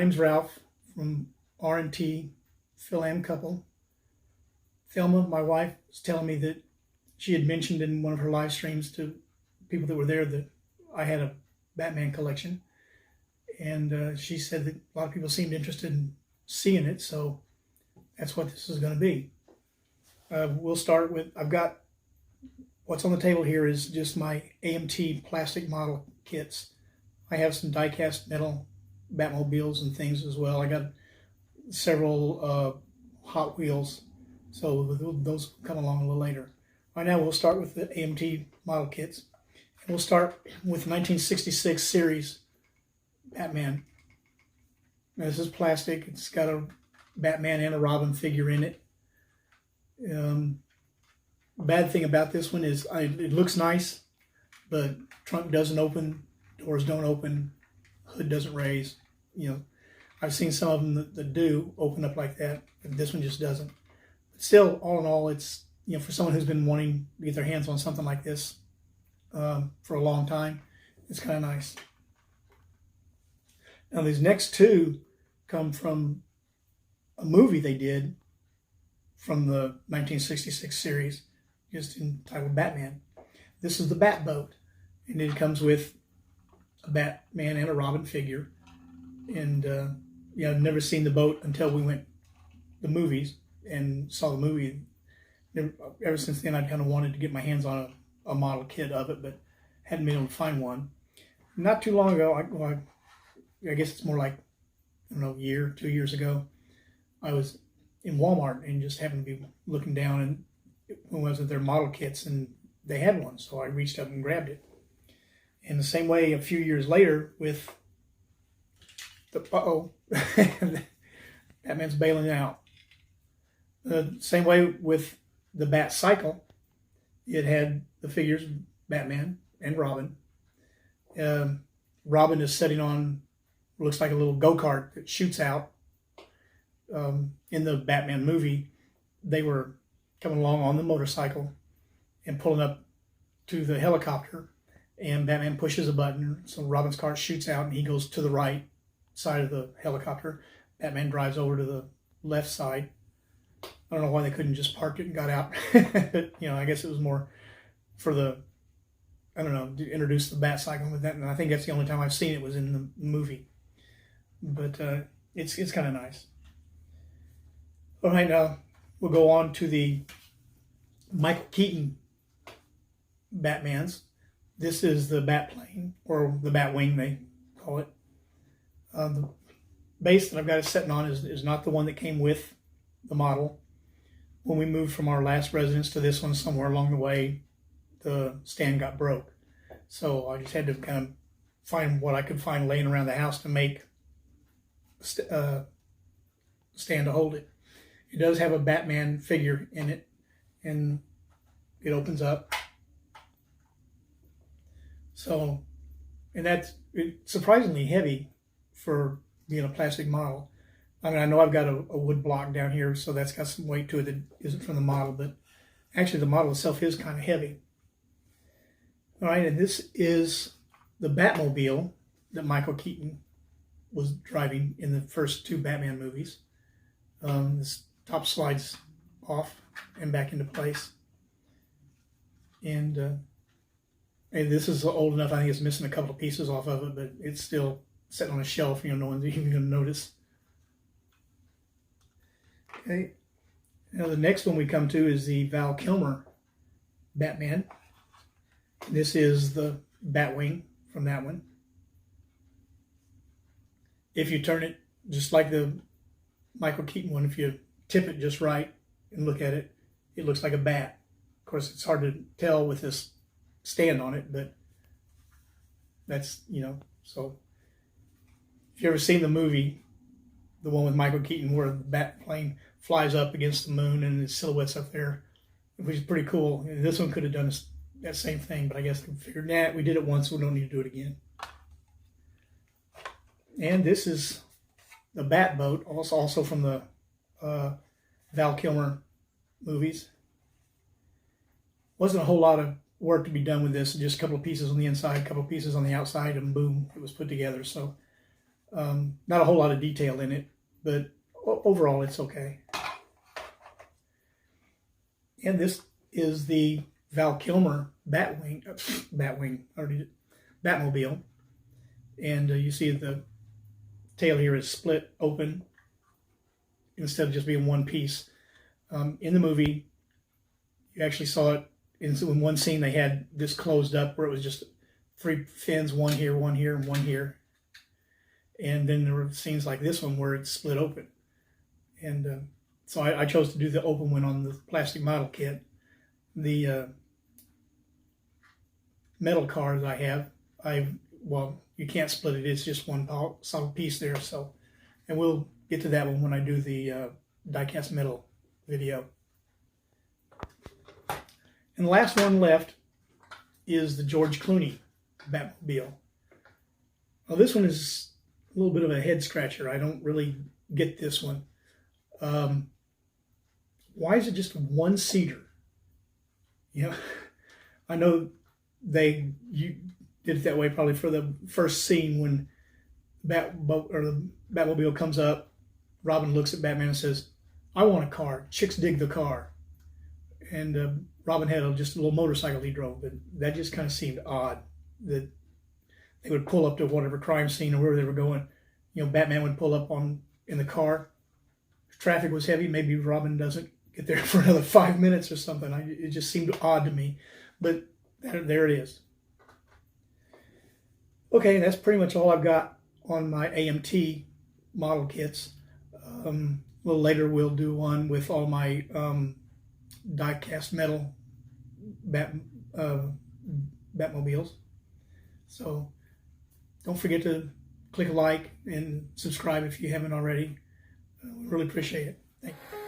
name's Ralph from R&T Fil-Am couple. Thelma, my wife, was telling me that she had mentioned in one of her live streams to people that were there that I had a Batman collection. And she said that a lot of people seemed interested in seeing it, so that's what this is going to be. We'll start with, I've got, what's on the table here is just my AMT plastic model kits. I have some die-cast metal Batmobiles and things as well. I got several Hot Wheels, so those will come along a little later. Right now we'll start with the AMT model kits. And we'll start with 1966 series Batman. Now, this is plastic. It's got a Batman and a Robin figure in it. Bad thing about this one is it looks nice, but trunk doesn't open, doors don't open, hood doesn't raise. You know, I've seen some of them that do open up like that, but this one just doesn't. But still, all in all, it's, you know, for someone who's been wanting to get their hands on something like this for a long time, it's kind of nice. Now, these next two come from a movie they did from the 1966 series, just entitled Batman. This is the Batboat, and it comes with a Batman and a Robin figure. And yeah, I've never seen the boat until we went to the movies and saw the movie. Ever since then, I kind of wanted to get my hands on a model kit of it, but hadn't been able to find one. Not too long ago, I guess it's more like, I don't know, a year, 2 years ago, I was in Walmart and just happened to be looking down, and when was it, their model kits, and they had one, so I reached up and grabbed it. In the same way, a few years later, with the Batman's bailing out. The same way with the Bat Cycle, it had the figures Batman and Robin. Robin is sitting on, looks like a little go-kart that shoots out. In the Batman movie, they were coming along on the motorcycle and pulling up to the helicopter, and Batman pushes a button, so Robin's car shoots out and he goes to the right side of the helicopter. Batman drives over to the left side. I don't know why they couldn't just park it and got out. But, you know, I guess it was more for the, I don't know, to introduce the Bat Cycle with that. And I think that's the only time I've seen it was in the movie. But it's kind of nice. All right, now we'll go on to the Michael Keaton Batmans. This is the Batplane, or the Batwing, they call it. The base that I've got it sitting on is not the one that came with the model. When we moved from our last residence to this one, somewhere along the way, the stand got broke. So I just had to kind of find what I could find laying around the house to make a stand to hold it. It does have a Batman figure in it, and it opens up. So, and it's surprisingly heavy for being a plastic model. I mean, I know I've got a wood block down here, so that's got some weight to it that isn't from the model, but actually the model itself is kind of heavy. All right, and this is the Batmobile that Michael Keaton was driving in the first two Batman movies. This top slides off and back into place. And this is old enough, I think it's missing a couple of pieces off of it, but it's still sitting on a shelf, you know, no one's even going to notice. Okay, now the next one we come to is the Val Kilmer Batman. This is the Batwing from that one. If you turn it just like the Michael Keaton one, if you tip it just right and look at it, it looks like a bat. Of course, it's hard to tell with this stand on it, but that's, you know, so if you've ever seen the movie, the one with Michael Keaton where the bat plane flies up against the moon and the silhouette's up there, which is pretty cool. And this one could have done that same thing, but I guess they figured, nah, we did it once, we don't need to do it again. And this is the Batboat, also from the Val Kilmer movies. Wasn't a whole lot of work to be done with this, just a couple of pieces on the inside, a couple of pieces on the outside, and boom, it was put together. So Not a whole lot of detail in it, but overall it's okay. And this is the Val Kilmer Batmobile. And you see the tail here is split open instead of just being one piece. In the movie, you actually saw it in one scene. They had this closed up where it was just 3 fins, one here, and one here. And then there were scenes like this one where it's split open. And so I chose to do the open one on the plastic model kit. The metal car that I have, well, you can't split it. It's just one solid piece there. So, and we'll get to that one when I do the die-cast metal video. And the last one left is the George Clooney Batmobile. Well, this one is a little bit of a head scratcher. I don't really get this one. Why is it just one seater? You know, I know you did it that way probably for the first scene when the Batmobile comes up. Robin looks at Batman and says, "I want a car. Chicks dig the car." And Robin had just a little motorcycle he drove, but that just kind of seemed odd that they would pull up to whatever crime scene or wherever they were going. You know, Batman would pull up in the car. If traffic was heavy, maybe Robin doesn't get there for another 5 minutes or something. It just seemed odd to me, but there it is. Okay, that's pretty much all I've got on my AMT model kits. A little later we'll do one with all my die-cast metal Batmobiles. So don't forget to click a like and subscribe if you haven't already. We really appreciate it. Thank you.